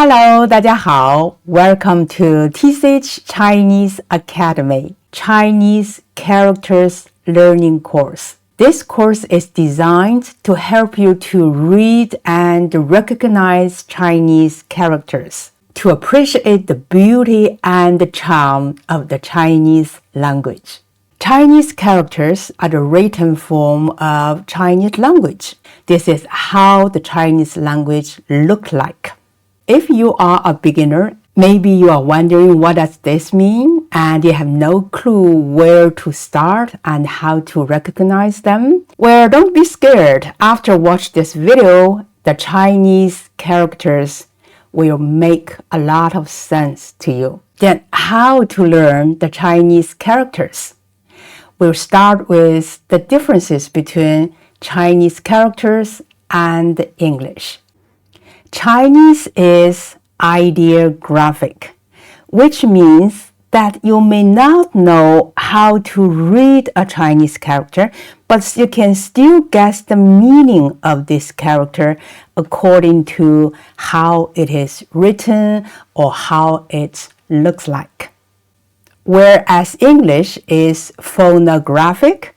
Hello, 大家好 Welcome to sChinese Academy Chinese Characters Learning Course. This course is designed to help you to read and recognize Chinese characters, to appreciate the beauty and the charm of the Chinese language. Chinese characters are the written form of Chinese language. This is how the Chinese language looks like. If you are a beginner, maybe you are wondering what does this mean and you have no clue where to start and how to recognize them. Well, don't be scared. After watch this video, the Chinese characters will make a lot of sense to you. Then how to learn the Chinese characters? We'll start with the differences between Chinese characters and English. Chinese is ideographic, which means that you may not know how to read a Chinese character, but you can still guess the meaning of this character according to how it is written or how it looks like. Whereas English is phonographic,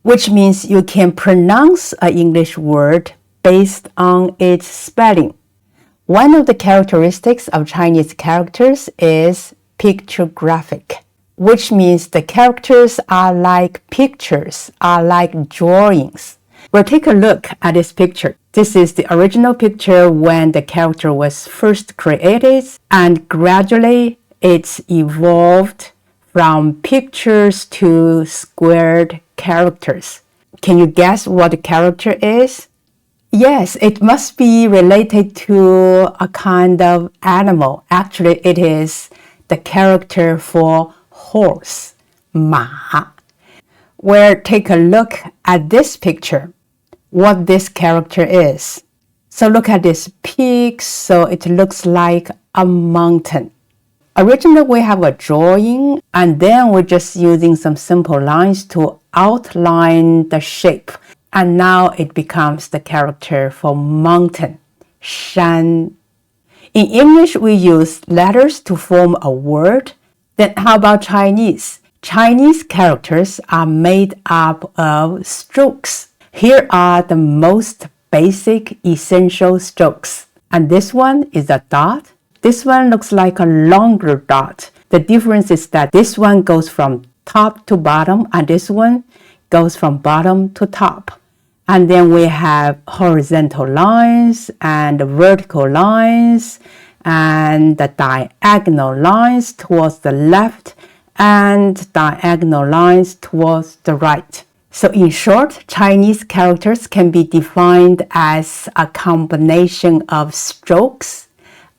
which means you can pronounce an English word based on its spelling. One of the characteristics of Chinese characters is pictographic, which means the characters are like pictures, are like drawings. We'll take a look at this picture. This is the original picture when the character was first created, and gradually it's evolved from pictures to squared characters. Can you guess what the character is? Yes, it must be related to a kind of animal. Actually, it is the character for horse, 马. We'll take a look at this picture, what this character is. So look at this peak, so it looks like a mountain. Originally, we have a drawing, and then we're just using some simple lines to outline the shape. And now it becomes the character for mountain, 山. In English, we use letters to form a word. Then how about Chinese? Chinese characters are made up of strokes. Here are the most basic essential strokes. And this one is a dot. This one looks like a longer dot. The difference is that this one goes from top to bottom, and this one goes from bottom to top. And then we have horizontal lines and vertical lines and the diagonal lines towards the left and diagonal lines towards the right. So in short, Chinese characters can be defined as a combination of strokes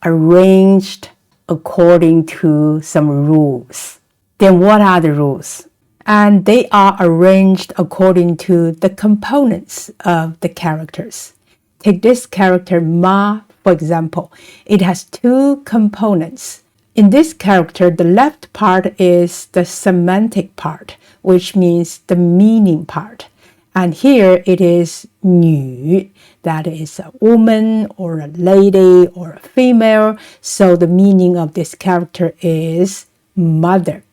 arranged according to some rules. Then what are the rules? And they are arranged according to the components of the characters. Take this character Ma, for example. It has two components. In this character, the left part is the semantic part, which means the meaning part. And here it is 女, that is a woman or a lady or a female. So the meaning of this character is mother.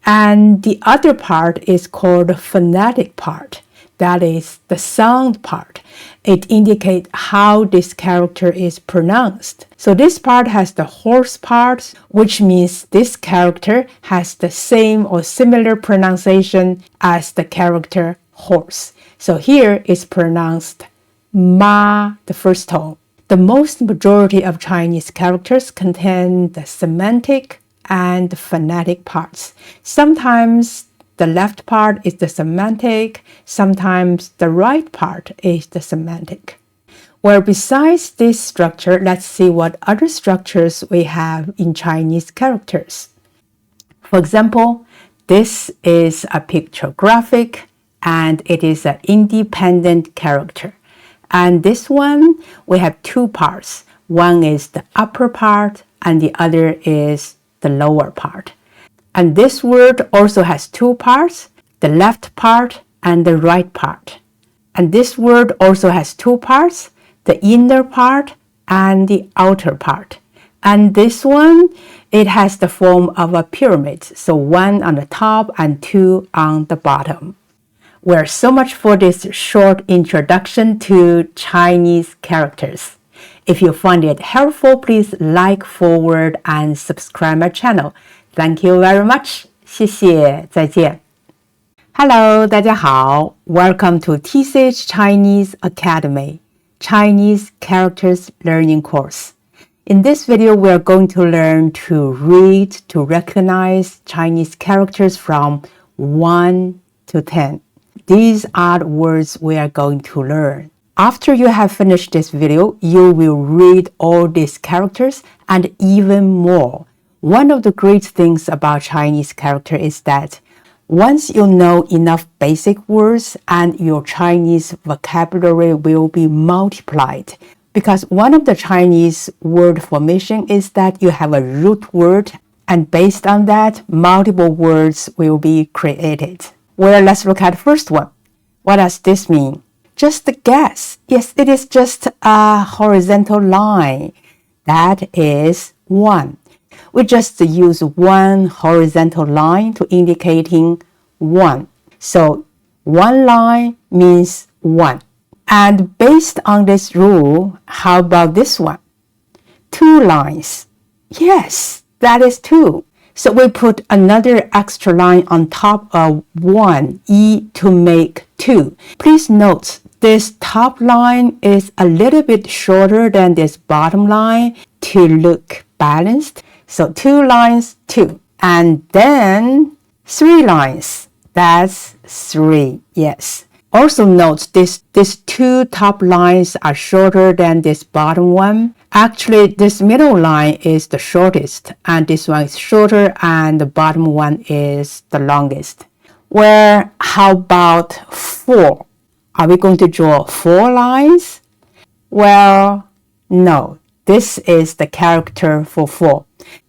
And the other part is called the phonetic part. That is the sound part. It indicates how this character is pronounced. So this part has the horse part, which means this character has the same or similar pronunciation as the character horse. So here it's pronounced ma, the first tone. The most majority of Chinese characters contain the semantic and the phonetic parts. Sometimes the left part is the semantic, sometimes the right part is the semantic. Well, besides this structure, let's see what other structures we have in Chinese characters. For example, this is a pictographic and it is an independent character. And this one, we have two parts. One is the upper part and the other is the lower part. And this word also has two parts, the left part and the right part. And this word also has two parts, the inner part and the outer part. And this one, it has the form of a pyramid. So 1 on the top and 2 on the bottom. Well, so much for this short introduction to Chinese characters. If you find it helpful, please like, forward, and subscribe my channel. Thank you very much. 谢谢，再见。Hello, 大家好。Welcome to tCH Chinese Academy, Chinese Characters Learning Course. In this video, we are going to learn to read, to recognize Chinese characters from 1 to 10. These are the words we are going to learn. After you have finished this video, you will read all these characters and even more. One of the great things about Chinese character is that once you know enough basic words and your Chinese vocabulary will be multiplied. Because one of the Chinese word formation is that you have a root word and based on that, multiple words will be created. Well, let's look at the first one. What does this mean? Just a guess. Yes, it is just a horizontal line. That is 1. We just use one horizontal line to indicating 1. So, one line means 1. And based on this rule, how about this one? 2 lines. Yes, that is 2. So we put another extra line on top of 1, E, to make 2. Please note, this top line is a little bit shorter than this bottom line to look balanced. So 2 lines, 2. And then 3 lines. That's 3, yes. Also note, these 2 top lines are shorter than this bottom one. Actually, this middle line is the shortest, and this one is shorter, and the bottom one is the longest. Well, how about 4? Are we going to draw 4 lines? Well, no. This is the character for 4.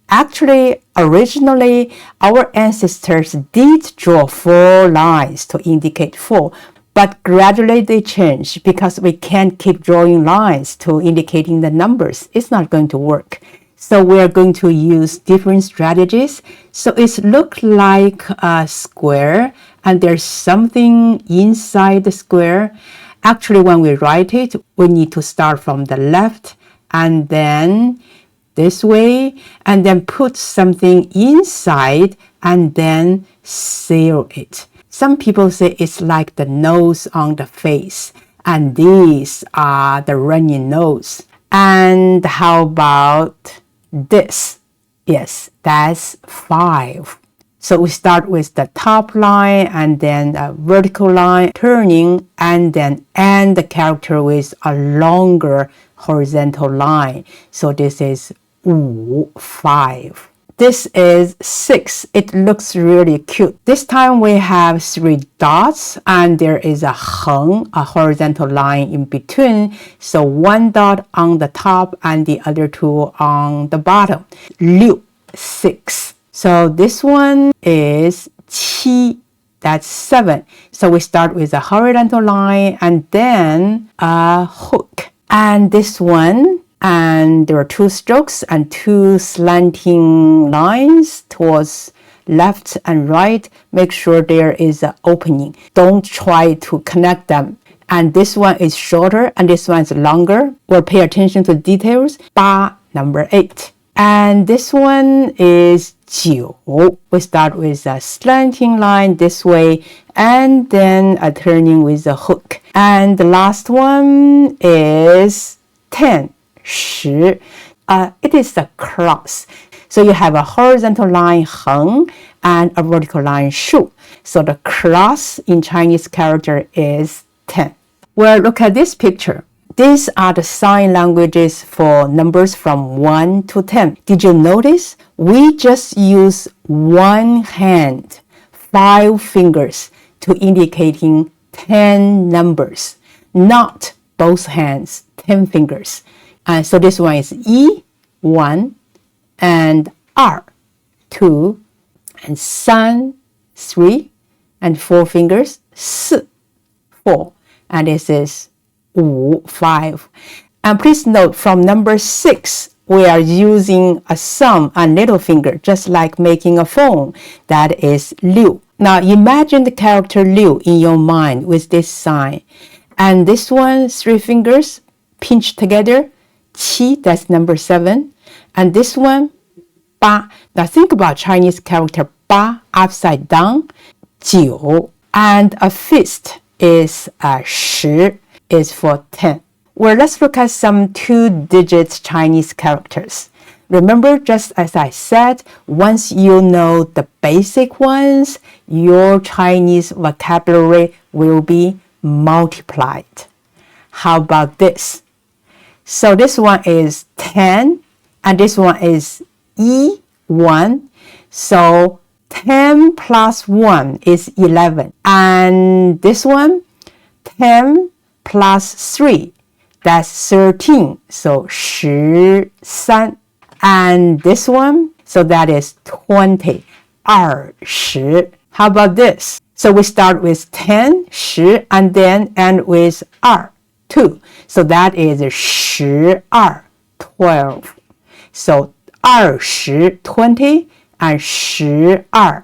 Actually, originally, our ancestors did draw 4 lines to indicate 4. But gradually they change because we can't keep drawing lines to indicating the numbers. It's not going to work. So we are going to use different strategies. So it looks like a square and there's something inside the square. Actually, when we write it, we need to start from the left and then this way and then put something inside and then seal it. Some people say it's like the nose on the face, and these are the running nose. And how about this? Yes, that's 5. So we start with the top line and then a vertical line turning and then end the character with a longer horizontal line. So this is 5. This is 6. It looks really cute. This time we have 3 dots and there is a horizontal line in between. So 1 dot on the top and the other 2 on the bottom. 6. So this one is 7. That's 7. So we start with a horizontal line and then a hook. And this one, and there are 2 strokes and 2 slanting lines towards left and right. Make sure there is an opening. Don't try to connect them. And this one is shorter and this one is longer. We'll pay attention to details. 8, number 8. And this one is 9. We start with a slanting line this way and then a turning with a hook. And the last one is 10. 10. It is a cross. So you have a horizontal line 横 and a vertical line 竖. So the cross in Chinese character is 10. Well, look at this picture. These are the sign languages for numbers from 1 to 10. Did you notice? We just use one hand, 5 fingers, to indicating 10 numbers, not both hands, 10 fingers. So this one is E, 1, and R, 2, and 3, 3, and 4 fingers, 4, 4. And this is 5. And please note, from number 6 we are using a thumb and little finger, just like making a phone. That is 6. Now imagine the character 6 in your mind with this sign. And this one, 3 fingers pinched together, 7, that's number 7. And this one, 8. Now think about Chinese character 8 upside down, 9. And a fist is 10, is for 10. Well, let's look at some 2-digit Chinese characters. Remember, just as I said, once you know the basic ones, your Chinese vocabulary will be multiplied. How about this? So this one is 10, and this one is E1. So 10 plus 1 is 11. And this one, 10 plus 3, that's 13. So 13. And this one, so that is 20. 20. How about this? So we start with 10, 10, and then end with 2. So that is 12, 12. So 20, 20, and 12,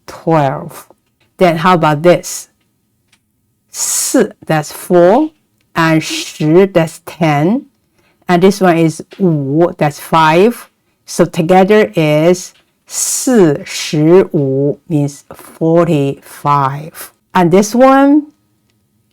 12. Then how about this? 4, that's 4, and 10, that's 10. And this one is 5, that's 5. So together is 45, means 45. And this one,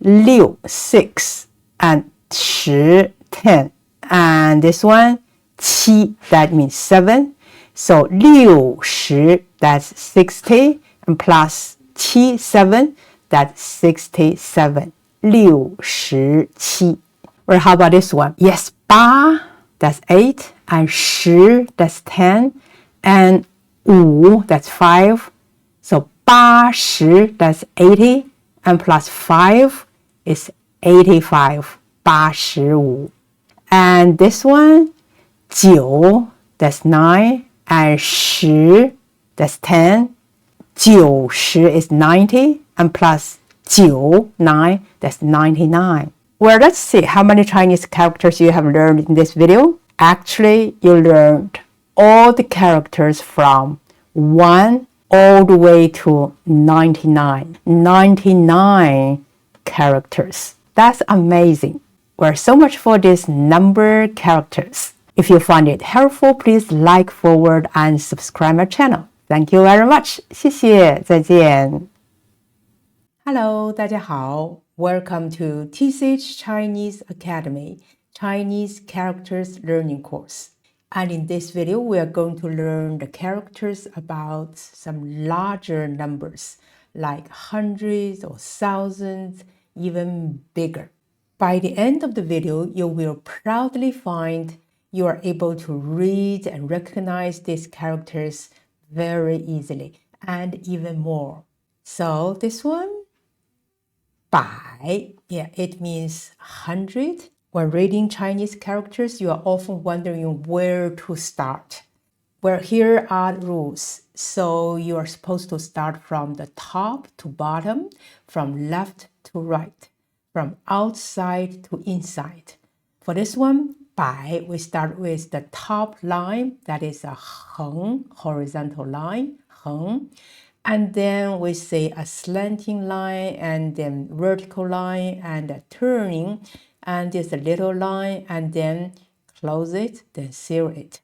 6, and 10. And this one, 7, that means 7. So 60, that's 60, and plus 7, that's 67. 67. Or how about this one? Yes, 8, that's 8, and 10, that's 10, and 5, that's 5. So 80, that's 80, and plus 5 is 85. 85. And this one, 9, that's 9, and 10, that's 10. 90 is 90, and plus 9, that's 99. Well, let's see how many Chinese characters you have learned in this video. Actually, you learned all the characters from 1 all the way to 99. 99 characters. That's amazing. Well, so much for these number characters. If you find it helpful, please like, forward, and subscribe my channel. Thank you very much. 谢谢，再见。Hello, 大家好。Welcome to TCH Chinese Academy, Chinese Characters Learning Course. And in this video, we are going to learn the characters about some larger numbers, like hundreds or thousands, even bigger. By the end of the video, you will proudly find you are able to read and recognize these characters very easily, and even more. So this one, 百, yeah, it means 100. When reading Chinese characters, you are often wondering where to start. Well, here are rules. So you are supposed to start from the top to bottom, from left to right, from outside to inside. For this one, 百, we start with the top line, that is a 横, horizontal line, 横. And then we say a slanting line, and then vertical line, and a turning, and there's a little line, and then close it, then seal it.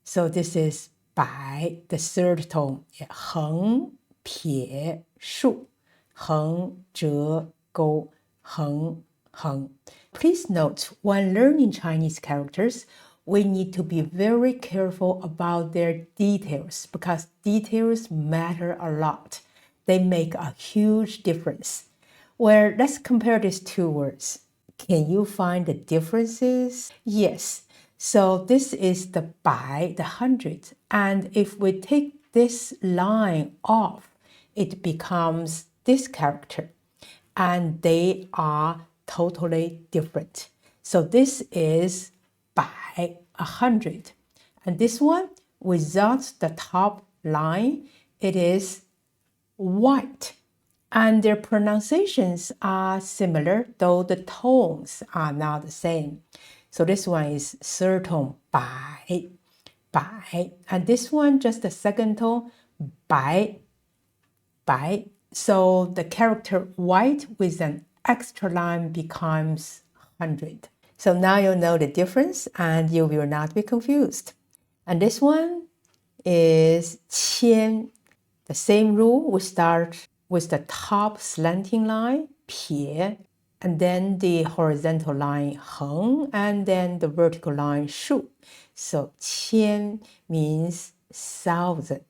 So this is 百, the third tone, 横撇竖, 横折钩, 横横. Please note, when learning Chinese characters, we need to be very careful about their details because details matter a lot. They make a huge difference. Well, let's compare these two words. Can you find the differences? Yes. So this is the 百, the 100. And if we take this line off, it becomes this character. And they are totally different. So this is 百, 100. And this one, without the top line, it is white. And their pronunciations are similar, though the tones are not the same. So this one is third tone, 百, and this one just the second tone, 百. So the character white with an extra line becomes 100. So now you know the difference and you will not be confused. And this one is 千. The same rule, we start with the top slanting line, 撇, and then the horizontal line, 横, and then the vertical line, 竖. So 千 means 1,000.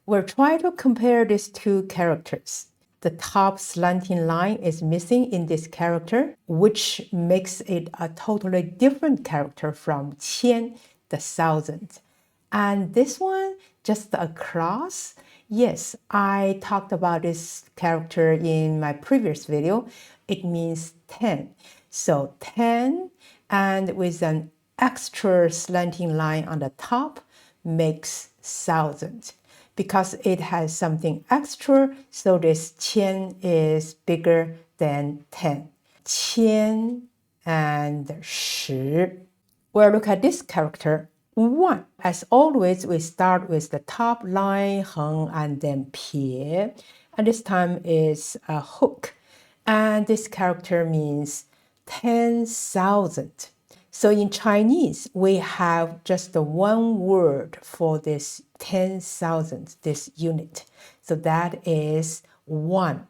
We're trying to compare these two characters. The top slanting line is missing in this character, which makes it a totally different character from 千, the 1,000. And this one, just a cross. Yes, I talked about this character in my previous video. It means 10. So 10 and with an extra slanting line on the top makes 1,000. Because it has something extra, so this 千 is bigger than 10. 千 and 十. Well, look at this character, 1. As always, we start with the top line, 横, and then 撇. And this time is a hook. And this character means 10,000. So in Chinese, we have just the one word for this 10,000, this unit. So that is 1.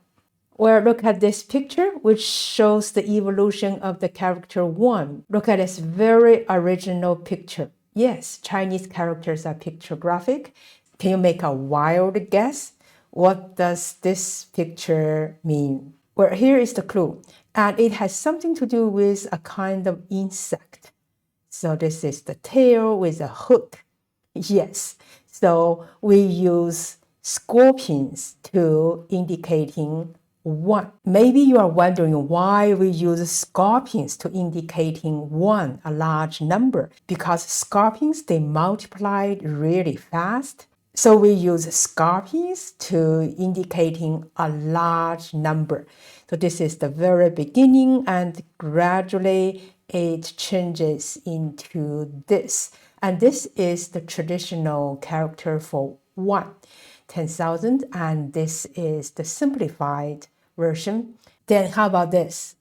Well, look at this picture, which shows the evolution of the character 1. Look at this very original picture. Yes, Chinese characters are pictographic. Can you make a wild guess? What does this picture mean? Well, here is the clue. And it has something to do with a kind of insect. So this is the tail with a hook. Yes. So we use scorpions to indicating 1. Maybe you are wondering why we use scorpions to indicating 1, a large number. Because scorpions, they multiply really fast. So we use scorpions to indicating a large number. So this is the very beginning and gradually it changes into this. And this is the traditional character for 1, 10,000, and this is the simplified version. Then how about this?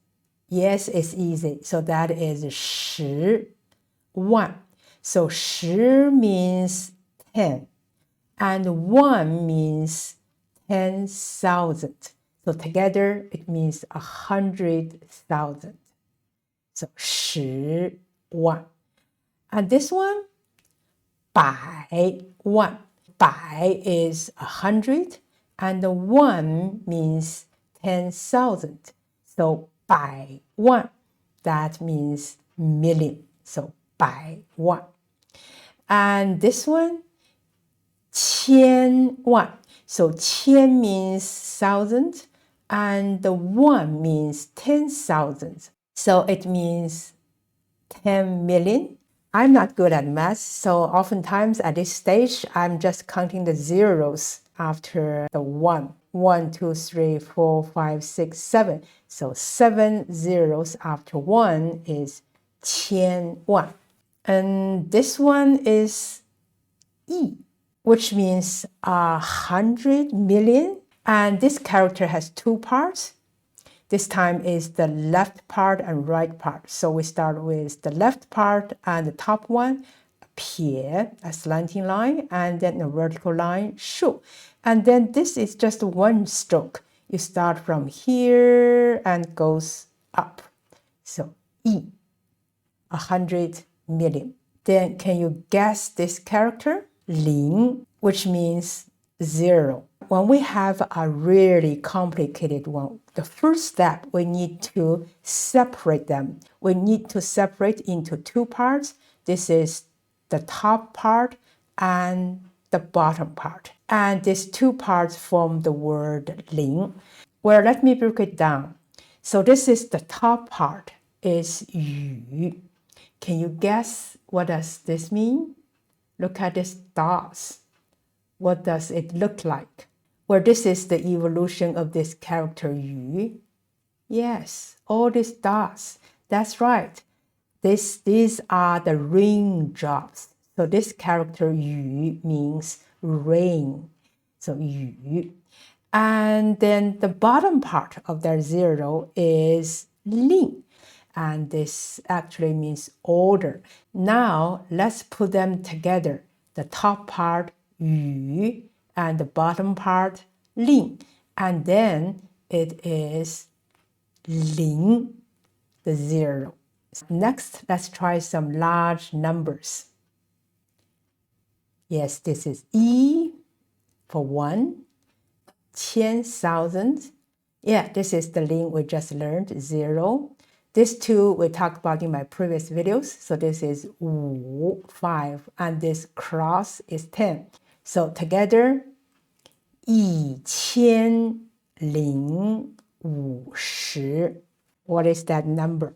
Yes, it's easy. So that is 十, 1. So 十 means 10. And 1 means 10,000. So together it means 100,000. So 十, 1. And this one, 百, 1. 百 is 100 and the 1 means 10,000. So 百万, that means million. So 百万. And this one, 千万. So 千 means 1,000 and the 1 means 10,000. So it means 10 million. I'm not good at math, so oftentimes at this stage, I'm just counting the zeros after the 1. 1, 2, 3, 4, 5, 6, 7. So 7 zeros after 1 is 千万. And this one is 亿, which means 100 million. And this character has 2 parts. This time is the left part and right part. So we start with the left part and the top one, 撇, a slanting line, and then a vertical line, 竖. And then this is just one stroke. You start from here and goes up. So 亿, 100 million. Then can you guess this character? 零, which means 0. When we have a really complicated one, the first step, we need to separate them. We need to separate into 2 parts. This is the top part and the bottom part. And these 2 parts form the word 零. Well, let me break it down. So this is the top part, is 语. Can you guess what does this mean? Look at these dots. What does it look like? Well, this is the evolution of this character 语. Yes, all these dots. That's right. These are the raindrops. So this character 雨 means rain. So 雨. And then the bottom part of their zero is 令. And this actually means order. Now let's put them together. The top part 雨 and the bottom part 令. And then it is 零, the zero. Next, let's try some large numbers. Yes, this is 一 for 1, 10,000. Yeah, this is the link we just learned, 0. This 2 we talked about in my previous videos. So this is 五, 5, and this cross is 10. So together, 1050. What is that number?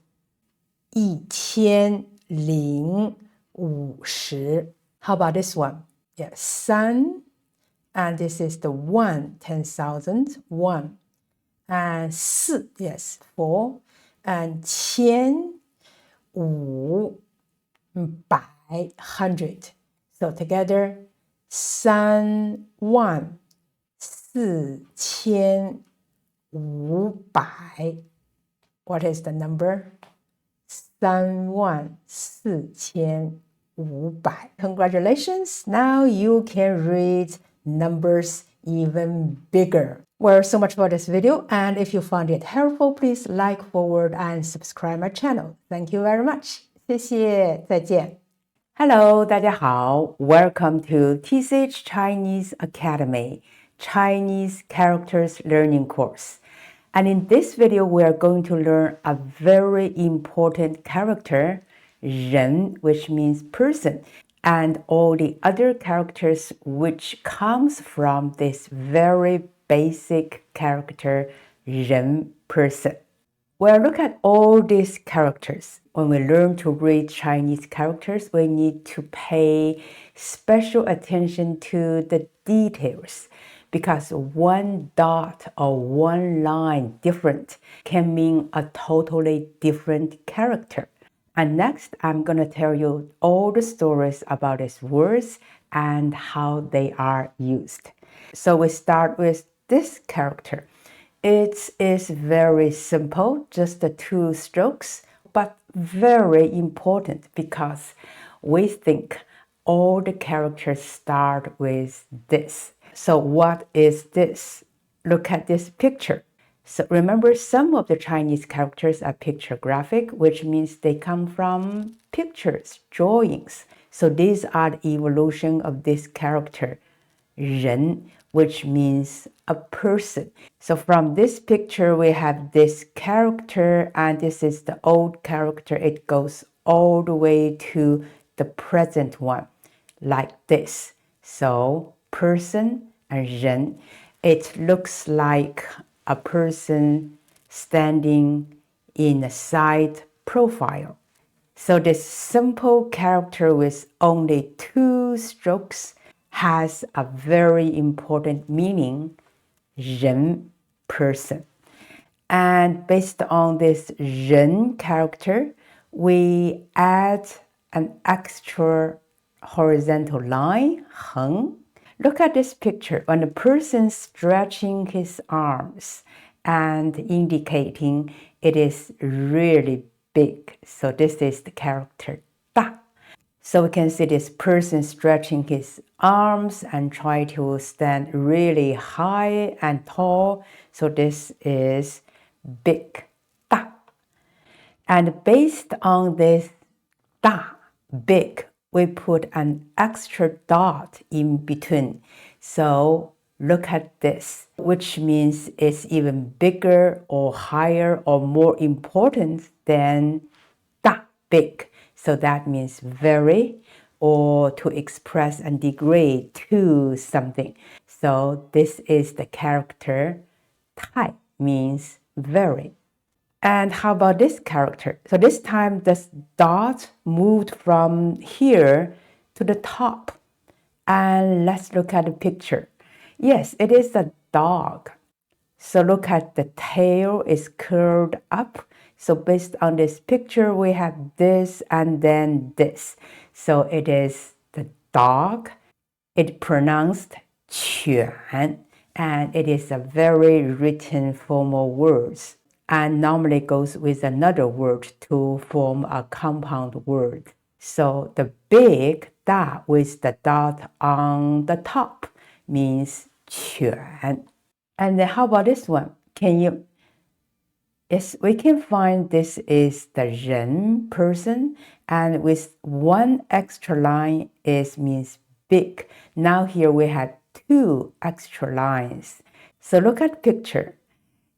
1050. How about this one? Yeah, 3, and this is the 1, 10,000, 1. And 4, yes, 4. And 千, 500, 100. So together, 34500. What is the number? 34500. Congratulations! Now you can read numbers even bigger. Well, so much for this video, and if you found it helpful, please like, forward, and subscribe my channel. Thank you very much. 谢谢，再见。Hello, 大家好。Welcome to TCH Chinese Academy Chinese Characters Learning Course. And in this video, we are going to learn a very important character, 人, which means person, and all the other characters which comes from this very basic character, 人, person. Well, look at all these characters. When we learn to read Chinese characters, we need to pay special attention to the details, because one dot or one line different can mean a totally different character. And next, I'm going to tell you all the stories about these words and how they are used. So we start with this character. It is very simple, just the 2 strokes, but very important because we think all the characters start with this. So what is this? Look at this picture. So remember, some of the Chinese characters are pictographic, which means they come from pictures, drawings. So these are the evolution of this character, 人, which means a person. So from this picture, we have this character, and this is the old character. It goes all the way to the present one, like this. So person and 人, it looks like a person standing in a side profile. So this simple character with only 2 strokes has a very important meaning, 人, person. And based on this 人 character, we add an extra horizontal line, 横. Look at this picture. When a person stretching his arms and indicating it is really big. So this is the character 大. So we can see this person stretching his arms and try to stand really high and tall. So this is big, 大. And based on this 大, big, we put an extra dot in between. So look at this, which means it's even bigger or higher or more important than 大, big. So that means very, or to express a degree to something. So this is the character 太, means very. And how about this character? So this time the dot moved from here to the top. And let's look at the picture. Yes, it is a dog. So look at the tail is curled up. So based on this picture, we have this and then this. So it is the dog. It pronounced 犬, and it is a very written formal words, and normally goes with another word to form a compound word. So the big 大 with the dot on the top means 犬. And then how about this one? Yes, we can find this is the 人 person, and with one extra line it means big. Now here we have 2 extra lines. So look at picture.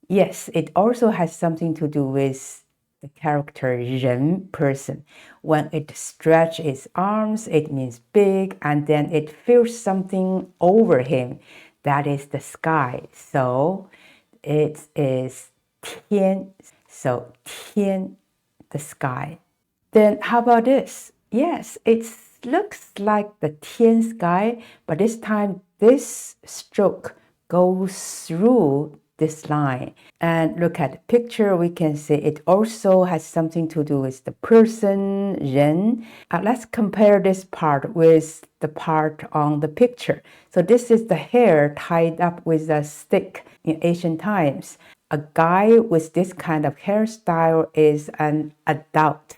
Yes, it also has something to do with the character 人 person. When it stretches its arms, it means big, and then it feels something over him. That is the sky. So it is 天. So 天, the sky. Then how about this? Yes, it looks like the 天 sky, but this time this stroke goes through this line. And look at the picture, we can see it also has something to do with the person, 人. Let's compare this part with the part on the picture. So this is the hair tied up with a stick in ancient times. A guy with this kind of hairstyle is an adult.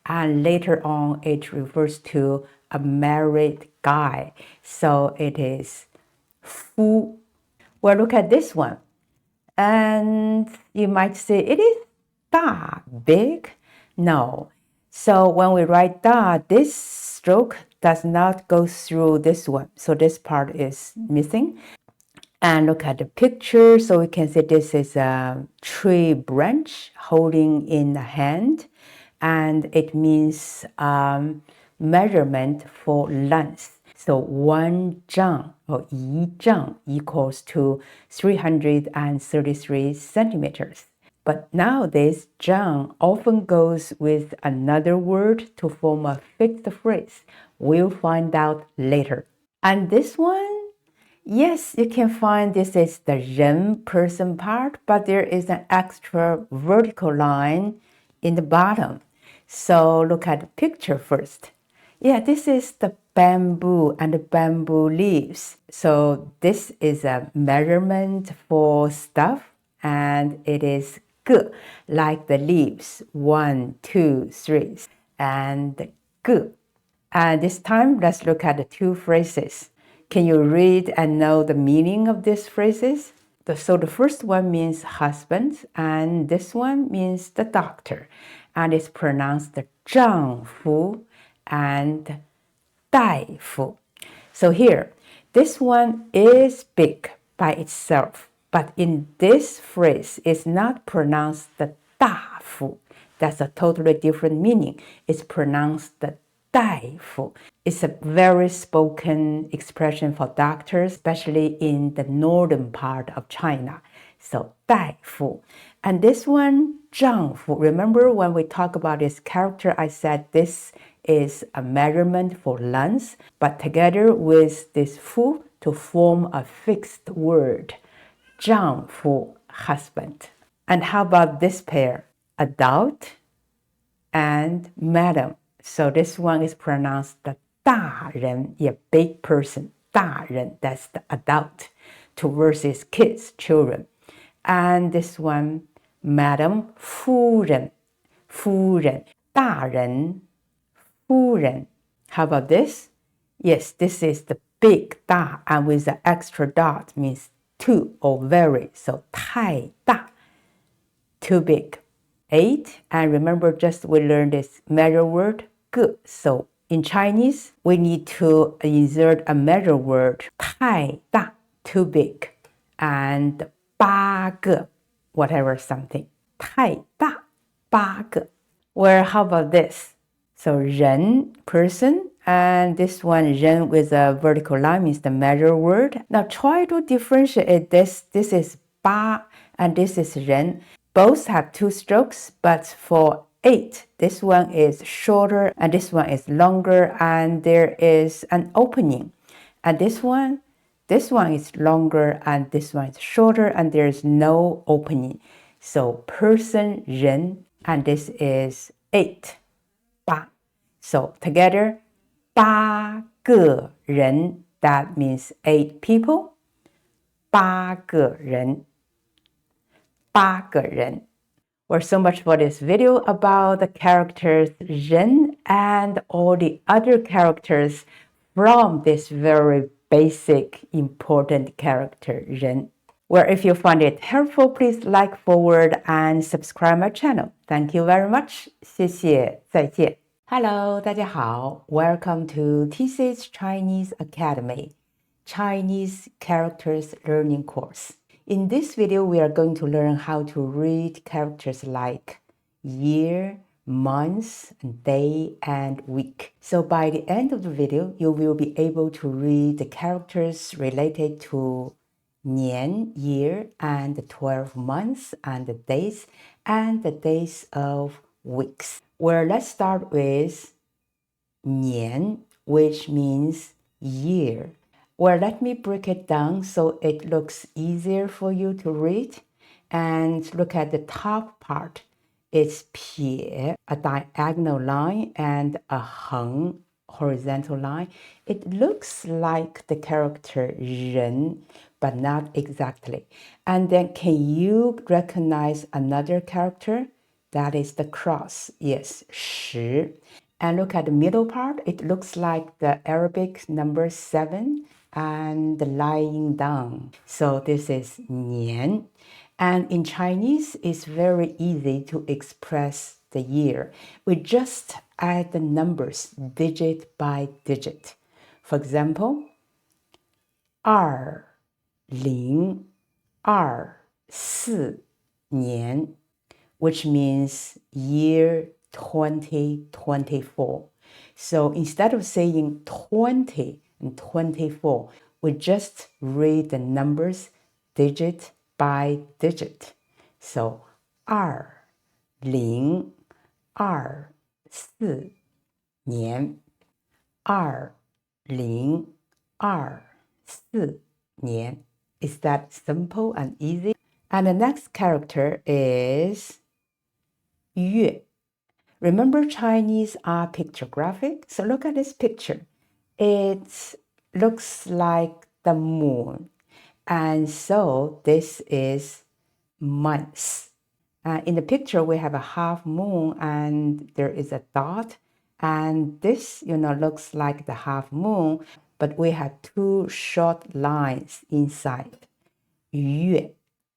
And later on, it refers to a married guy. So it is 夫. Well, look at this one. And you might say, it is 大, big? No. So when we write 大, this stroke does not go through this one. So this part is missing. And look at the picture. So we can see this is a tree branch holding in a hand. And it means measurement for length. So 1 丈 or 一丈 equals to 333 centimeters. But nowadays, 丈 often goes with another word to form a fixed phrase. We'll find out later. And this one, yes, you can find this is the 人 person part, but there is an extra vertical line in the bottom. So look at the picture first. Yeah, this is the bamboo and the bamboo leaves. So this is a measurement for stuff, and it is 个, like the leaves, 1, 2, 3, and 个. And this time, let's look at the 2 phrases. Can you read and know the meaning of these phrases? So the first one means husband, and this one means the doctor. And it's pronounced the 丈夫 and 大夫. So here, this one is big by itself, but in this phrase, it's not pronounced the 大夫. That's a totally different meaning. It's pronounced the 大夫. It's a very spoken expression for doctors, especially in the northern part of China. So 大夫. And this one, 丈夫. Remember when we talk about this character, I said this is a measurement for length, but together with this 夫 to form a fixed word. 丈夫, husband. And how about this pair? Adult and madam. So this one is pronounced the 大人, a big person. 大人, that's the adult. To versus kids, children. And this one, madam, 夫人, 夫人, 大人, 夫人. How about this? Yes, this is the big 大, and with the extra dot means too or very. So 太大, too big. 8, and remember just we learned this measure word, 个. So in Chinese, we need to insert a measure word, 太大, too big, and 八个, whatever something. 太大, 八个. Well, how about this? So 人, person, and this one, 人 with a vertical line means the measure word. Now try to differentiate this. This is 八 and this is 人. Both have 2 strokes, but for 8, this one is shorter and this one is longer, and there is an opening. And this one is longer and this one is shorter, and there is no opening. So person, 人, and this is 8, 八. So together, 八个人, that means 8 people. 八个人, 八个人. Well, so much for this video about the characters 人 and all the other characters from this very basic, important character 人. Well, if you find it helpful, please like, forward, and subscribe my channel. Thank you very much. 谢谢，再见。Hello, 大家好. Welcome to TCH Chinese Academy, Chinese Characters Learning Course. In this video, we are going to learn how to read characters like year, month, day, and week. So by the end of the video, you will be able to read the characters related to 年, year, and the 12 months, and the days, and the days of weeks. Well, let's start with 年, which means year. Well, let me break it down so it looks easier for you to read. And look at the top part. It's 撇, a diagonal line, and a 横, horizontal line. It looks like the character 人, but not exactly. And then can you recognize another character? That is the cross. Yes, 十. And look at the middle part. It looks like the Arabic number 7 and lying down. So this is 年. And in Chinese, it's very easy to express the year. We just add the numbers digit by digit. For example, 2024年, which means year 2024. So instead of saying 20 and 24, we just read the numbers digit by digit. So 2024年, 2024年. Is that simple and easy? And the next character is 月. Remember, Chinese are pictographic? So look at this picture. It looks like the moon. And so this is months. In the picture, we have a half moon and there is a dot. And this, looks like the half moon, but we have two short lines inside. 月.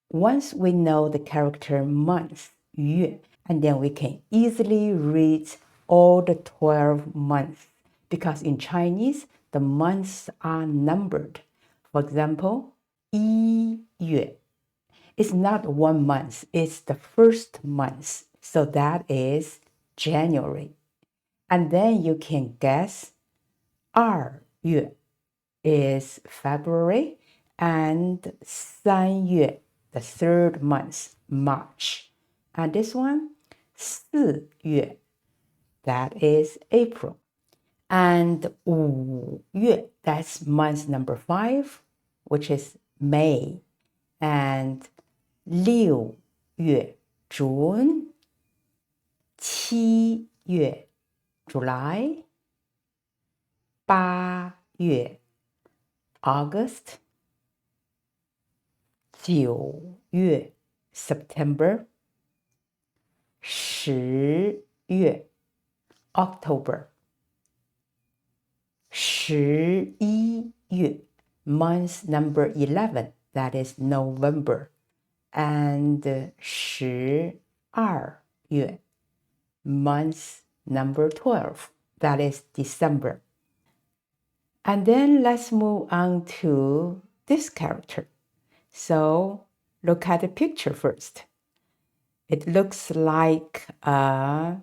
Once we know the character month, 月, and then we can easily read all the 12 months, because in Chinese, the months are numbered. For example, 1月. It's not 1 month, it's the first month. So that is January. And then you can guess 2月 is February, and 3月, the third month, March. And this one, 4月, that is April. And 5月, that's month number 5, which is May. And 6月, June. 7月, July. 8月, August. 9月, September. 10月, October. 11月, month number 11, that is November. And 12月, month number 12, that is December. And then let's move on to this character. So look at the picture first. It looks like a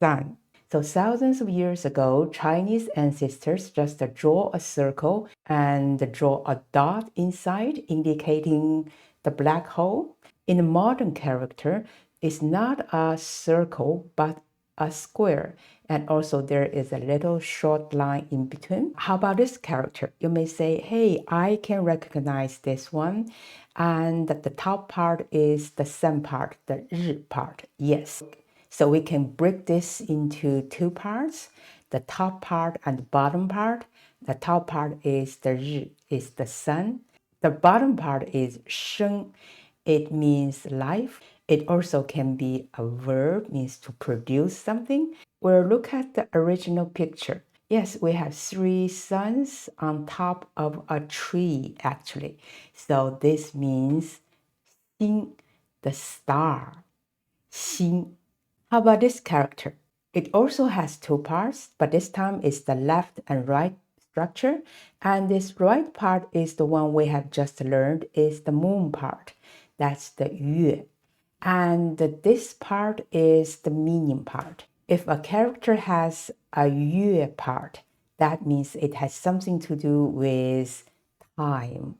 sun. So thousands of years ago, Chinese ancestors just draw a circle and draw a dot inside, indicating the black hole. In the modern character, it's not a circle, but a square. And also there is a little short line in between. How about this character? You may say, hey, I can recognize this one. And the top part is the sun part, the 日 part. Yes. So we can break this into two parts, the top part and the bottom part. The top part is the 日, is the sun. The bottom part is 生. It means life. It also can be a verb, means to produce something. We'll look at the original picture. Yes, we have three suns on top of a tree, actually. So this means 星, the star. 星. How about this character? It also has two parts, but this time it's the left and right structure. And this right part is the one we have just learned, is the moon part. That's the 月. And this part is the meaning part. If a character has a 月 part, that means it has something to do with time.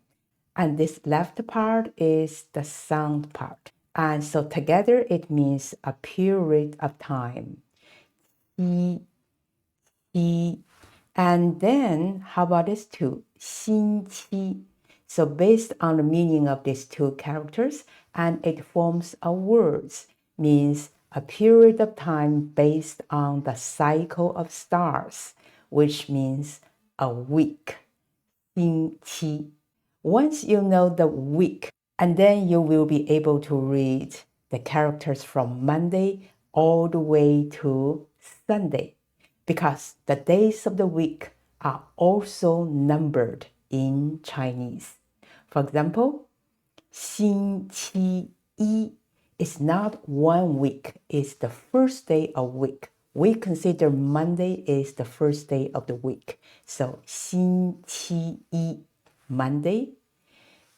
And this left part is the sound part. And so together it means a period of time. 一. And then how about this two? 星期. So based on the meaning of these two characters, and it forms a word, means a period of time based on the cycle of stars, which means a week. 星期. Once you know the week, and then you will be able to read the characters from Monday all the way to Sunday, because the days of the week are also numbered in Chinese. For example, 星期一 is not 1 week, it's the first day of week. We consider Monday is the first day of the week. So 星期一 Monday,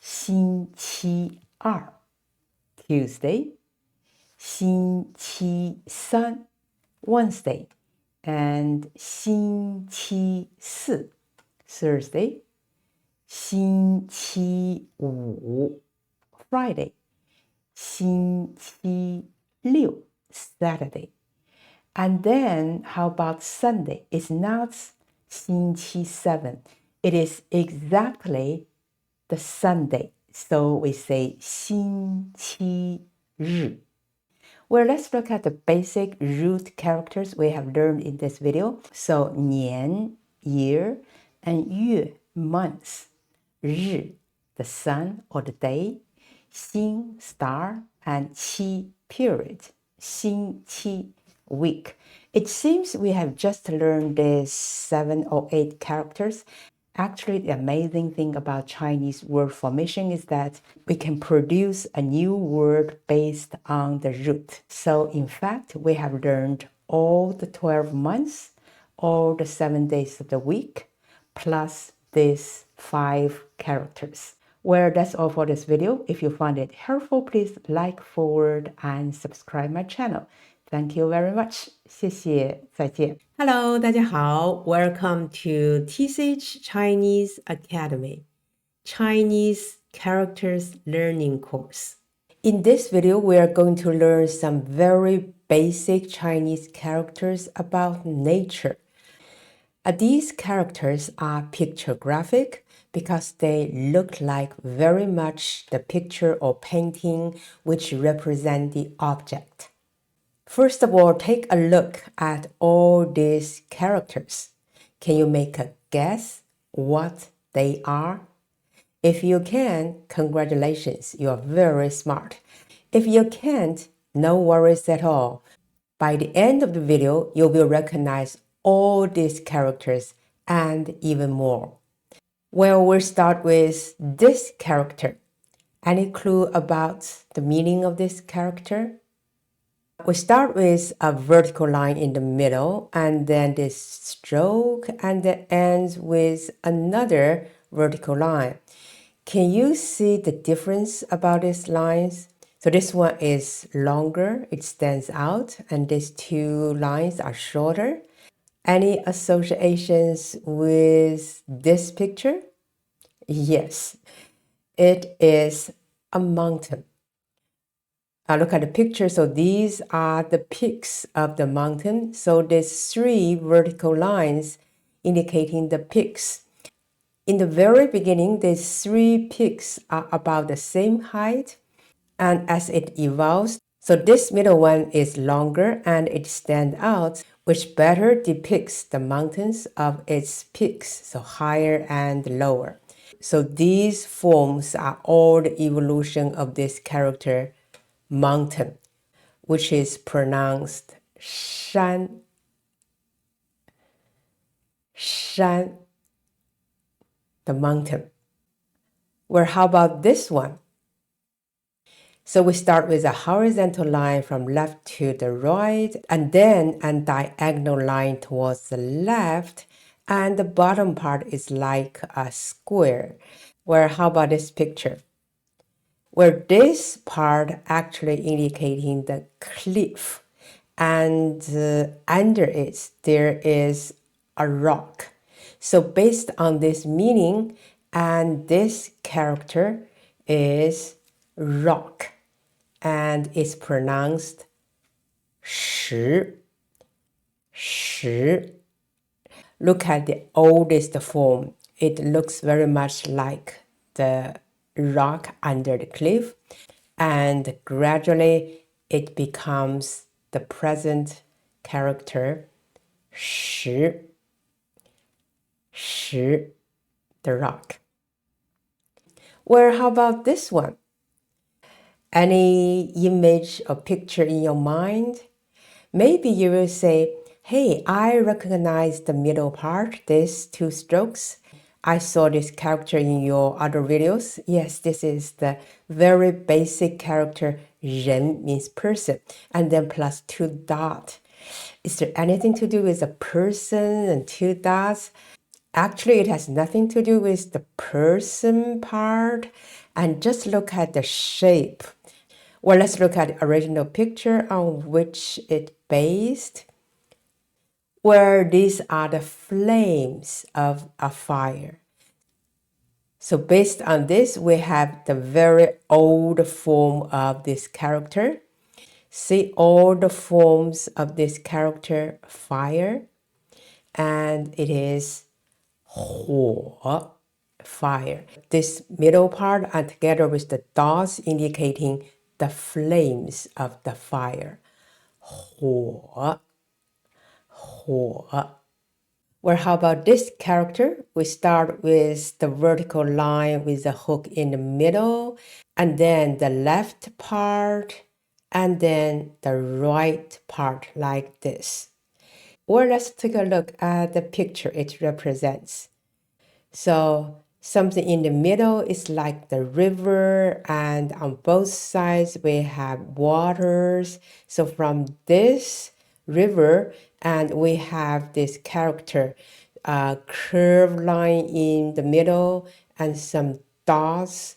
星期二 Tuesday, 星期三 Wednesday, and 星期四 Thursday, 星期五 Friday, 星期六 Saturday. And then how about Sunday? It's not 星期seven. It is exactly the Sunday. So we say 星期日. Well, let's look at the basic root characters we have learned in this video. So 年 year, and 月 month, 日 the sun or the day, 星 star, and 期 period, 星期 week. It seems we have just learned these 7 or 8 characters. Actually, the amazing thing about Chinese word formation is that we can produce a new word based on the root. So in fact, we have learned all the 12 months, all the 7 days of the week, plus these 5 characters. Well, that's all for this video. If you found it helpful, please like, forward, and subscribe my channel. Thank you very much. 谢谢，再见。Hello, 大家好。Welcome to TCH Chinese Academy, Chinese Characters Learning Course. In this video, we are going to learn some very basic Chinese characters about nature. These characters are pictographic because they look like very much the picture or painting which represent the object. First of all, take a look at all these characters. Can you make a guess what they are? If you can, congratulations, you are very smart. If you can't, no worries at all. By the end of the video, you will recognize all these characters and even more. Well, we'll start with this character. Any clue about the meaning of this character? We start with a vertical line in the middle, and then this stroke, and then ends with another vertical line. Can you see the difference about these lines? So this one is longer, it stands out, and these two lines are shorter. Any associations with this picture? Yes, it is a mountain. Now look at the picture. So these are the peaks of the mountain. So there's 3 vertical lines indicating the peaks. In the very beginning, these 3 peaks are about the same height. And as it evolves, So this middle one is longer and it stands out, which better depicts the mountains of its peaks, so higher and lower. So these forms are all the evolution of this character mountain, which is pronounced shan, shan, the mountain. Well, how about this one? So we start with a horizontal line from left to the right, and then a diagonal line towards the left, and the bottom part is like a square. Well, how about this picture? Where this part actually indicating the cliff, and under it there is a rock. So based on this meaning, and this character is rock, and it's pronounced 石, 石. Look at the oldest form. It looks very much like the rock under the cliff, and gradually it becomes the present character 石, 石, the rock. Well, how about this one? Any image or picture in your mind? Maybe you will say, hey, I recognize the middle part, these two strokes. I saw this character in your other videos. Yes, this is the very basic character 人 means person, and then plus two dots. Is there anything to do with a person and two dots? Actually, it has nothing to do with the person part. And just look at the shape. Well, let's look at the original picture on which it based, where these are the flames of a fire. So based on this, we have the very old form of this character. See all the forms of this character, fire, and it is 火, fire. This middle part and together with the dots indicating the flames of the fire. 火, 火. Well, how about this character? We start with the vertical line with the hook in the middle, and then the left part, and then the right part like this. Or let's take a look at the picture it represents. So something in the middle is like the river, and on both sides we have waters. So from this river, and we have this character, curved line in the middle and some dots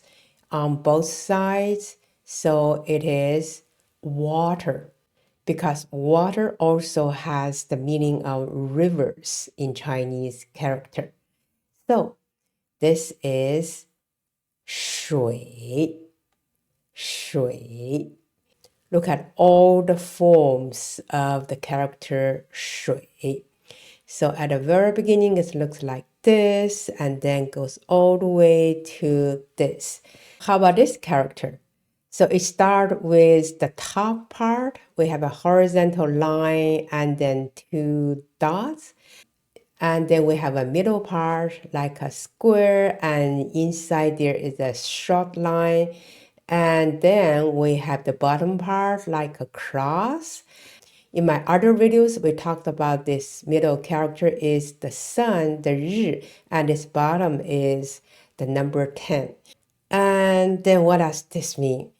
on both sides. So it is water, because water also has the meaning of rivers in Chinese character. So this is 水, 水. Look at all the forms of the character 水. So at the very beginning, it looks like this, and then goes all the way to this. How about this character? So it starts with the top part. We have a horizontal line and then two dots. And then we have a middle part like a square, and inside there is a short line. And then we have the bottom part like a cross. In my other videos, we talked about this middle character is the sun, the 日, and this bottom is the number 10. And then what does this mean?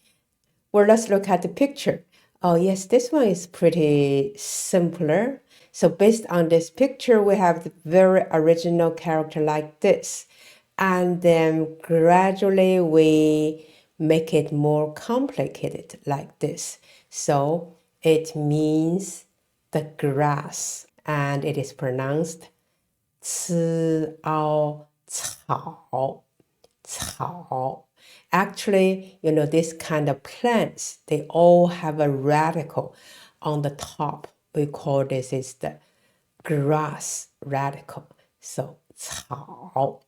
Well, let's look at the picture. Oh yes, this one is pretty simpler. So based on this picture, we have the very original character like this. And then gradually we make it more complicated like this. So it means the grass, and it is pronounced 刺凹草, 草. Actually, this kind of plants, they all have a radical on the top. We call this is the grass radical. So 草.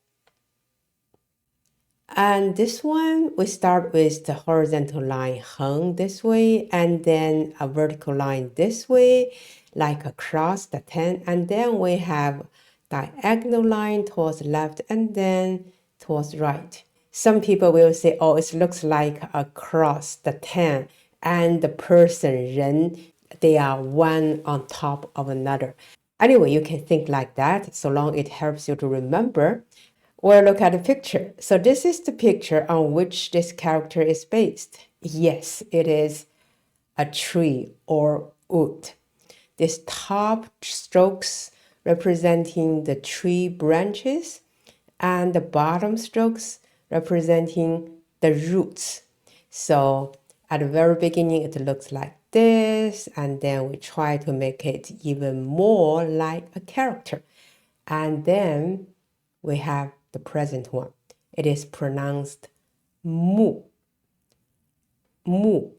And this one, we start with the horizontal line 横 this way, and then a vertical line this way, like across the 10, and then we have diagonal line towards left and then towards right. Some people will say, oh, it looks like across the 10, and the person, 人, they are one on top of another. Anyway, you can think like that, so long it helps you to remember. Or look at the picture. So this is the picture on which this character is based. Yes, it is a tree or wood. This top strokes representing the tree branches and the bottom strokes representing the roots. So at the very beginning, it looks like this, and then we try to make it even more like a character. And then we have the present one. It is pronounced mu. Mu.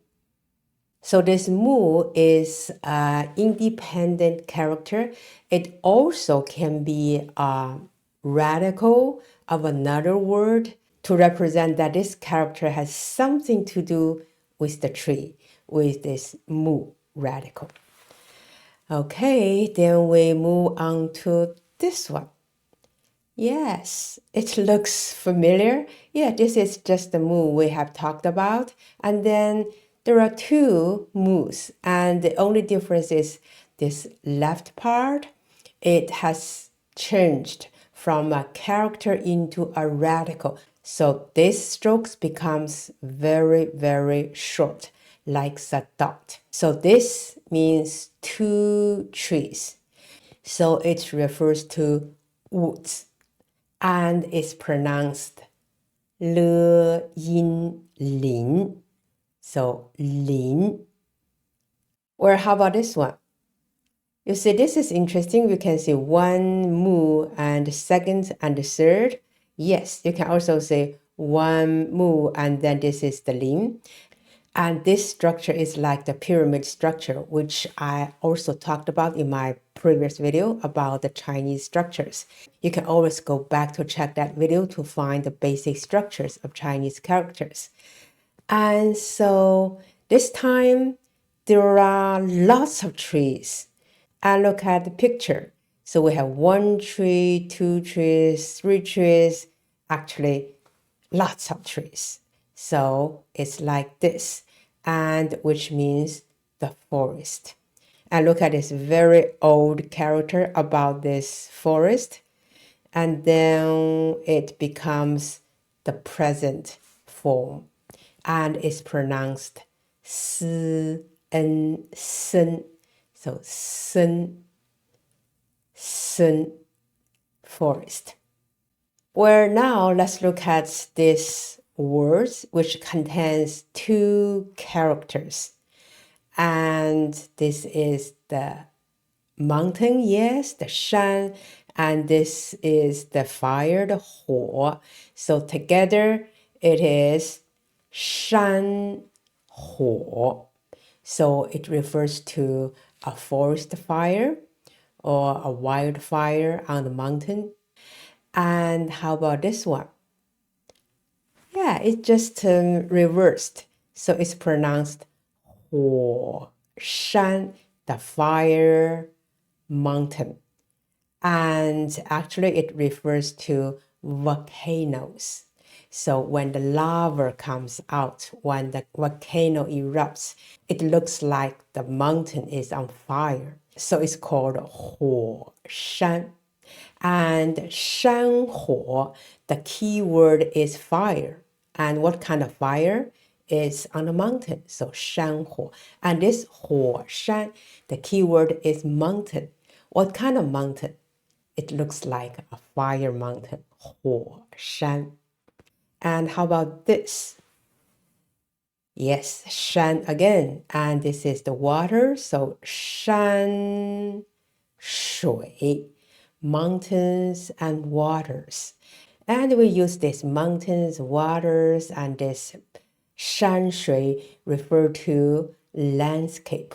So this mu is an independent character. It also can be a radical of another word to represent that this character has something to do with the tree, with this mu radical. Okay, then we move on to this one. Yes, it looks familiar. Yeah, this is just the mu we have talked about. And then there are two mu's, and the only difference is this left part. It has changed from a character into a radical. So this strokes becomes very, very short, like a dot. So this means two trees. So it refers to woods. And it's pronounced le yin lin. So lin. Or how about this one? You see, this is interesting. You can see one mu and the second and the third. Yes, you can also say one mu and then this is the lin. And this structure is like the pyramid structure, which I also talked about in my previous video about the Chinese structures. You can always go back to check that video to find the basic structures of Chinese characters. And so this time, there are lots of trees. And look at the picture. So we have one tree, two trees, three trees, actually lots of trees. So it's like this, and which means the forest. And look at this very old character about this forest. And then it becomes the present form. And it's pronounced si, en, sen. So sen, forest. Well, now let's look at this words which contains two characters. And this is the mountain, yes, the 山, and this is the fire, the 火. So together it is 山火. So it refers to a forest fire or a wildfire on the mountain. And how about this one? Yeah, it's just reversed. So it's pronounced 火山, the fire mountain. And actually it refers to volcanoes. So when the lava comes out, when the volcano erupts, it looks like the mountain is on fire. So it's called 火山. And 山火, the key word is fire. And what kind of fire? Is on a mountain. So 山火. And this 火山, the key word is mountain. What kind of mountain? It looks like a fire mountain. 火山. And how about this? Yes, 山 again. And this is the water. So 山水. Mountains and waters. And we use this mountains, waters, and this 山水 refer to landscape.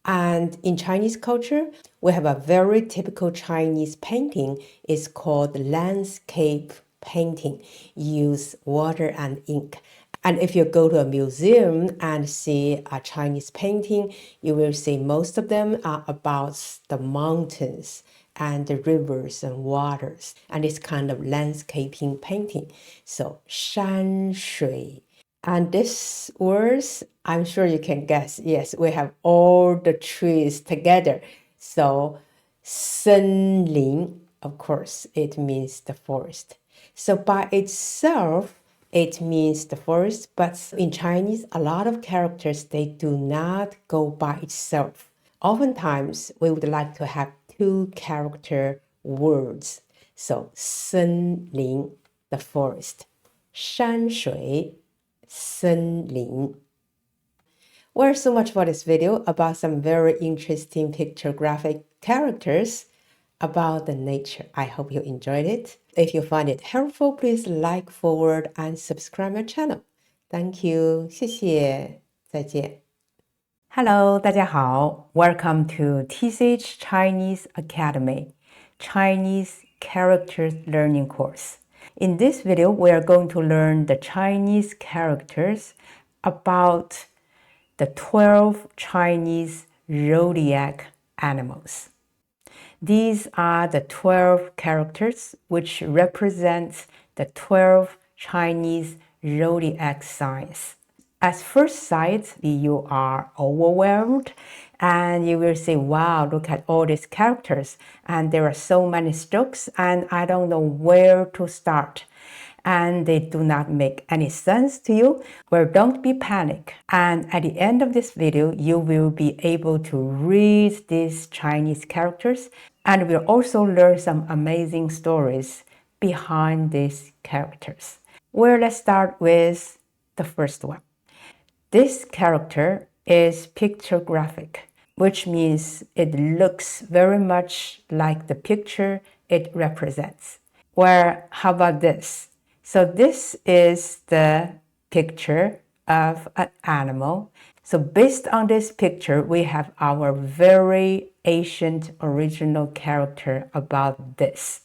And in Chinese culture, we have a very typical Chinese painting. It's called landscape painting use water and ink. And if you go to a museum and see a Chinese painting, you will see most of them are about the mountains and the rivers and waters. And it's kind of landscaping painting. So 山水. And these words, I'm sure you can guess. Yes, we have all the trees together. So 森林, of course, it means the forest. So by itself, it means the forest, but in Chinese, a lot of characters, they do not go by itself. Oftentimes, we would like to have two character words. So 森林, the forest. 山水, 森林. Well, so much for this video about some very interesting pictographic characters about the nature. I hope you enjoyed it. If you find it helpful, please like, forward, and subscribe my channel. Thank you. 谢谢。再见。Hello, 大家好. Welcome to TCH Chinese Academy, Chinese Characters Learning Course. In this video, we are going to learn the Chinese characters about the 12 Chinese zodiac animals. These are the 12 characters which represent the 12 Chinese zodiac signs. At first sight, you are overwhelmed and you will say, wow, look at all these characters and there are so many strokes and I don't know where to start. And they do not make any sense to you. Well, don't be panic. And at the end of this video, you will be able to read these Chinese characters and will also learn some amazing stories behind these characters. Well, let's start with the first one. This character is pictographic, which means it looks very much like the picture it represents. Well, how about this? So this is the picture of an animal. So based on this picture, we have our very ancient original character about this.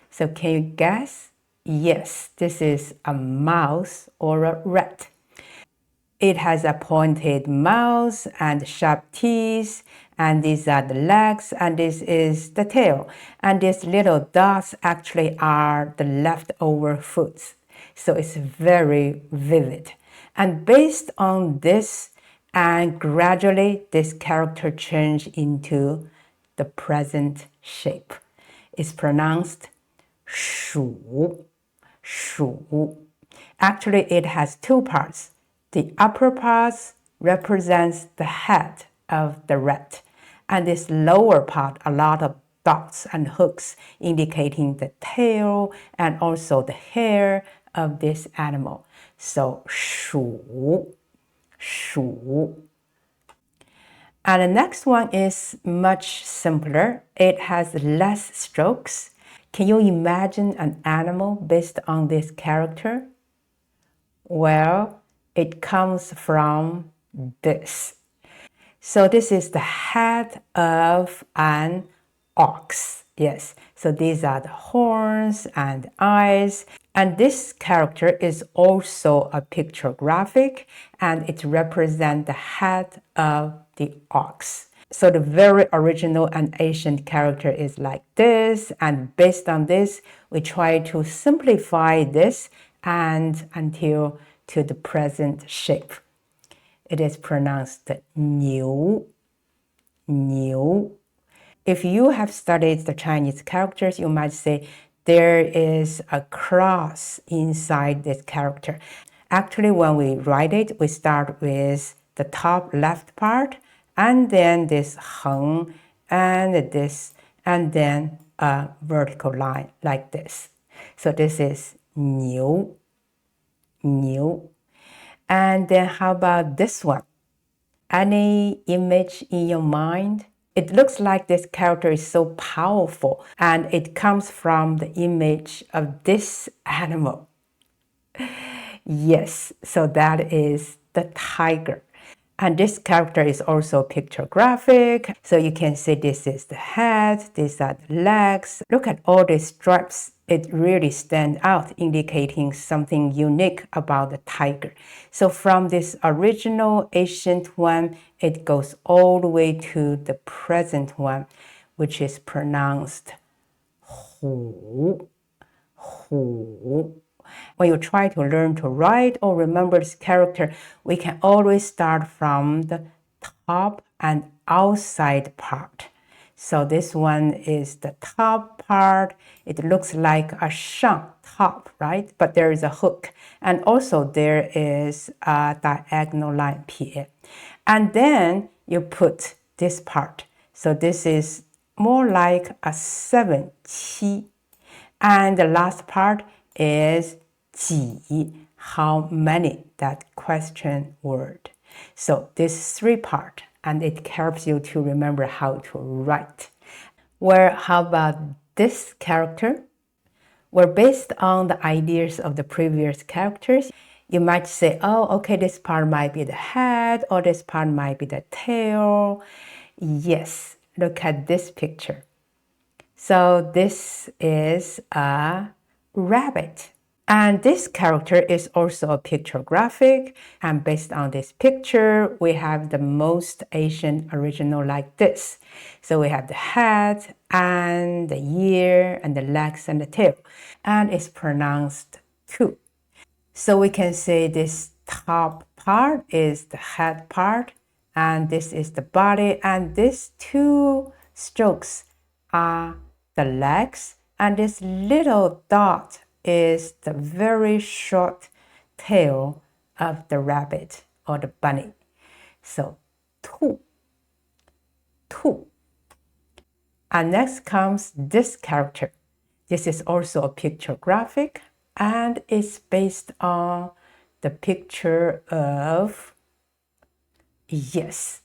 So can you guess? Yes, this is a mouse or a rat. It has a pointed mouth and sharp teeth, and these are the legs, and this is the tail. And these little dots actually are the leftover foods. So it's very vivid. And based on this, and gradually this character changed into the present shape. It's pronounced 鼠, 鼠. Actually, it has two parts. The upper part represents the head of the rat, and this lower part, a lot of dots and hooks indicating the tail and also the hair of this animal. So 鼠, 鼠. And the next one is much simpler. It has less strokes. Can you imagine an animal based on this character? Well, it comes from this. So this is the head of an ox. Yes, so these are the horns and eyes. And this character is also a pictographic, and it represents the head of the ox. So the very original and ancient character is like this, and based on this, we try to simplify this and until to the present shape. It is pronounced 牛, 牛. If you have studied the Chinese characters, you might say there is a cross inside this character. Actually, when we write it, we start with the top left part, and then this 横, and this, and then a vertical line like this. So this is 牛, 牛. And then how about this one? Any image in your mind? It looks like this character is so powerful, and it comes from the image of this animal. Yes, so that is the tiger. And this character is also pictographic. So you can see this is the head, these are the legs. Look at all these stripes. It really stands out, indicating something unique about the tiger. So from this original ancient one, it goes all the way to the present one, which is pronounced 虎, 虎. When you try to learn to write or remember this character, we can always start from the top and outside part. So this one is the top part. It looks like a shank top, right? But there is a hook. And also there is a diagonal line here. And then you put this part. So this is more like a 7, 7. And the last part is 几, how many, that question word. So this 3 part, and it helps you to remember how to write. Well, how about this character? Well, based on the ideas of the previous characters, you might say, oh, okay, this part might be the head, or this part might be the tail. Yes, look at this picture. So this is a rabbit. And this character is also a pictographic. And based on this picture, we have the most Asian original like this. So we have the head and the ear and the legs and the tail. And it's pronounced 2. So we can say this top part is the head part. And this is the body. And these 2 strokes are the legs. And this little dot is the very short tail of the rabbit or the bunny. So, 兔, 兔. And next comes this character. This is also a pictographic and it's based on the picture of, yes,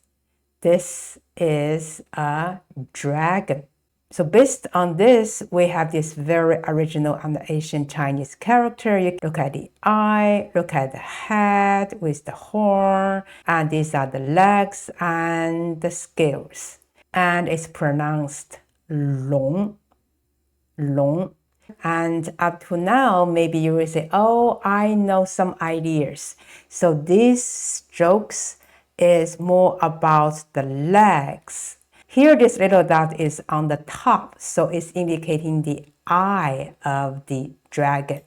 this is a dragon. So based on this, we have this very original and ancient Chinese character. You look at the eye, look at the head with the horn, and these are the legs and the scales. And it's pronounced 龙, 龙. And up to now, maybe you will say, oh, I know some ideas. So these strokes is more about the legs. Here, this little dot is on the top, so it's indicating the eye of the dragon.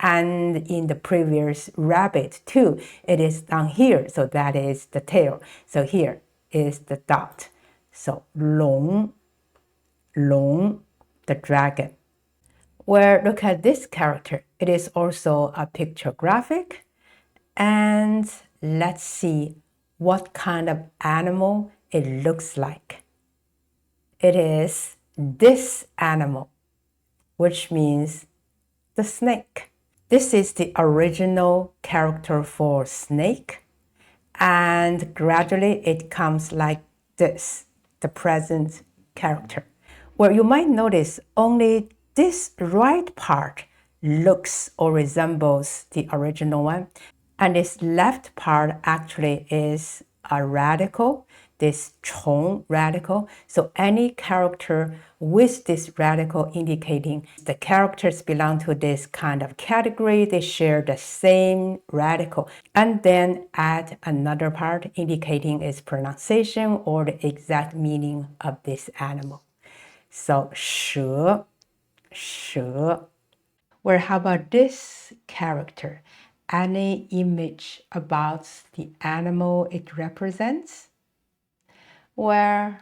And in the previous rabbit too, it is down here, so that is the tail. So here is the dot. So 龙, 龙, the dragon. Well, look at this character. It is also a pictographic. And let's see what kind of animal it looks like. It is this animal, which means the snake. This is the original character for snake, and gradually it comes like this, the present character. Where you might notice only this right part looks or resembles the original one, and this left part actually is a radical, this 虫 radical. So any character with this radical indicating the characters belong to this kind of category, they share the same radical. And then add another part indicating its pronunciation or the exact meaning of this animal. So 蛇, 蛇. Well, how about this character? Any image about the animal it represents? Well,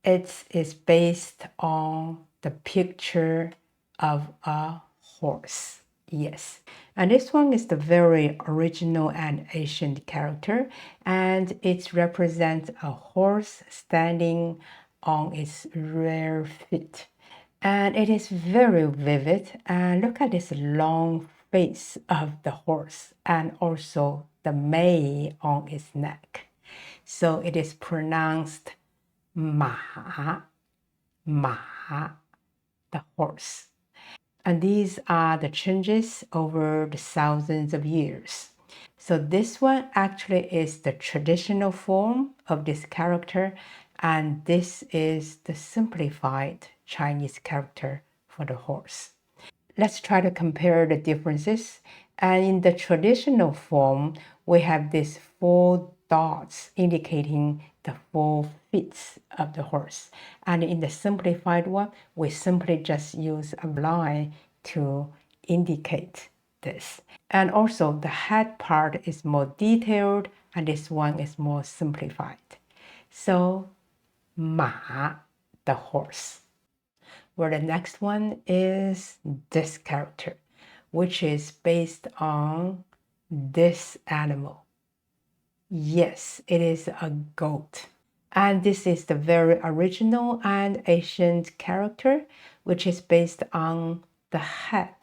it is based on the picture of a horse. Yes. And this one is the very original and ancient character, and it represents a horse standing on its rear feet. And it is very vivid. And look at this long face of the horse and also the mane on its neck. So it is pronounced 马, 马, the horse. And these are the changes over the thousands of years. So this one actually is the traditional form of this character, and this is the simplified Chinese character for the horse. Let's try to compare the differences. And in the traditional form, we have these 4 dots indicating the 4 feet of the horse. And in the simplified one, we simply just use a line to indicate this. And also the head part is more detailed and this one is more simplified. So 马, the horse. Where the next one is this character, which is based on this animal. Yes, it is a goat. And this is the very original and ancient character, which is based on the head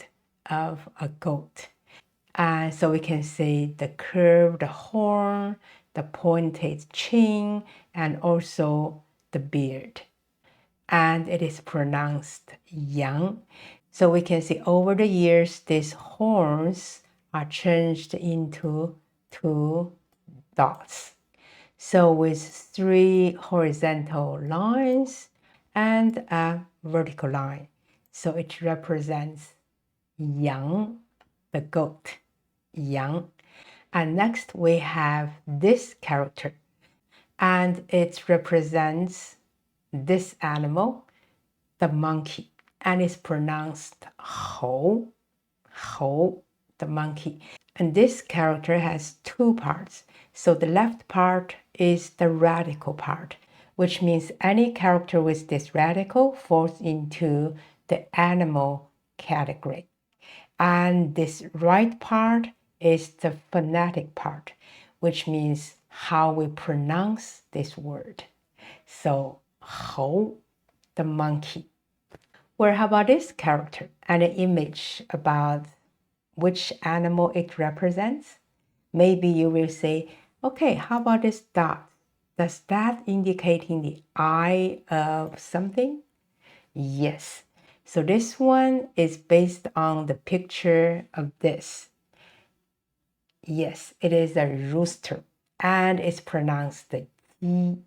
of a goat. And so we can see the curved horn, the pointed chin, and also the beard. And it is pronounced yang. So we can see over the years, these horns are changed into 2 dots. So with 3 horizontal lines and a vertical line. So it represents yang, the goat, yang. And next we have this character, and it represents this animal, the monkey, and it's pronounced hou, hou, the monkey. And this character has 2 parts. So the left part is the radical part, which means any character with this radical falls into the animal category. And this right part is the phonetic part, which means how we pronounce this word. So hou, the monkey. Well, how about this character and an image about which animal it represents? Maybe you will say, okay, how about this dot? Does that indicating the eye of something? Yes. So this one is based on the picture of this. Yes, it is a rooster, and it's pronounced the ji.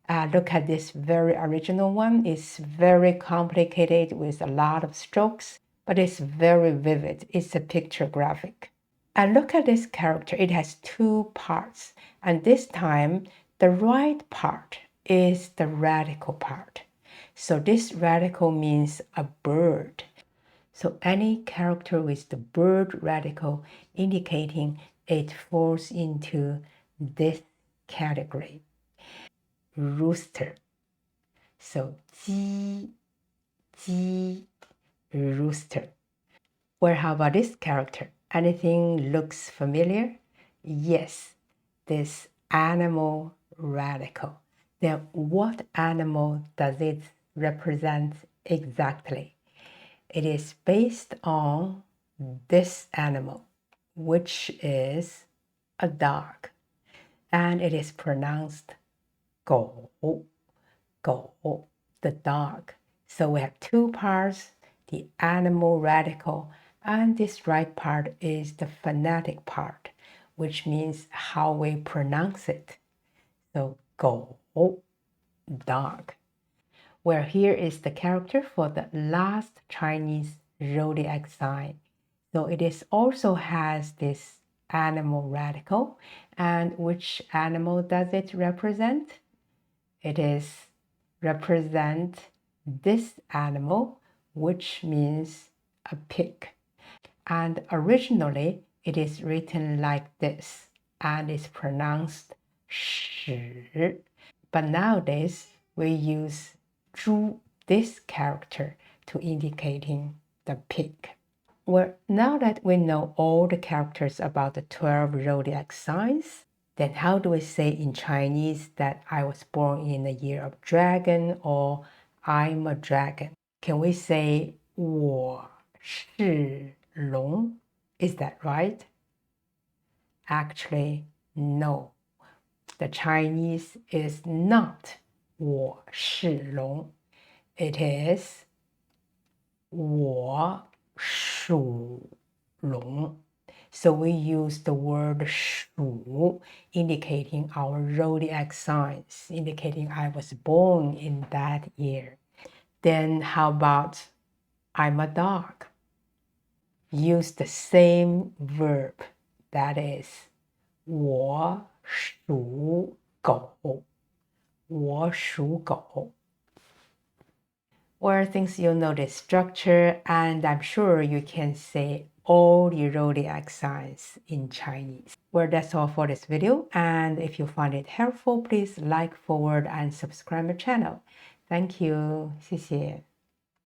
Look at this very original one. It's very complicated with a lot of strokes, but it's very vivid. It's a pictographic. And look at this character. It has 2 parts. And this time, the right part is the radical part. So this radical means a bird. So any character with the bird radical indicating it falls into this category. Rooster. So ji, ji, rooster. Well, how about this character? Anything looks familiar? Yes, this animal radical. Then what animal does it represent exactly? It is based on this animal, which is a dog, and it is pronounced 狗, 狗, the dog. So we have 2 parts, the animal radical, and this right part is the phonetic part, which means how we pronounce it. So 狗, dog. Where here is the character for the last Chinese zodiac sign. So it is also has this animal radical. And which animal does it represent? It is represent this animal, which means a pig. And originally it is written like this and is pronounced 屎. But nowadays we use 猪, this character, to indicating the pig. Well, now that we know all the characters about the 12 zodiac signs, then how do we say in Chinese that I was born in the year of dragon or I'm a dragon? Can we say 我是龙? Is that right? Actually, no. The Chinese is not 我是龙. It is 我属龙. So we use the word 属 indicating our zodiac signs, indicating I was born in that year. Then how about I'm a dog? Use the same verb, that is 我属狗，我属狗。Where things you'll notice structure, and I'm sure you can say all the zodiac signs in Chinese. Well, that's all for this video, and if you find it helpful, please like, forward, and subscribe my channel. Thank you. 谢谢。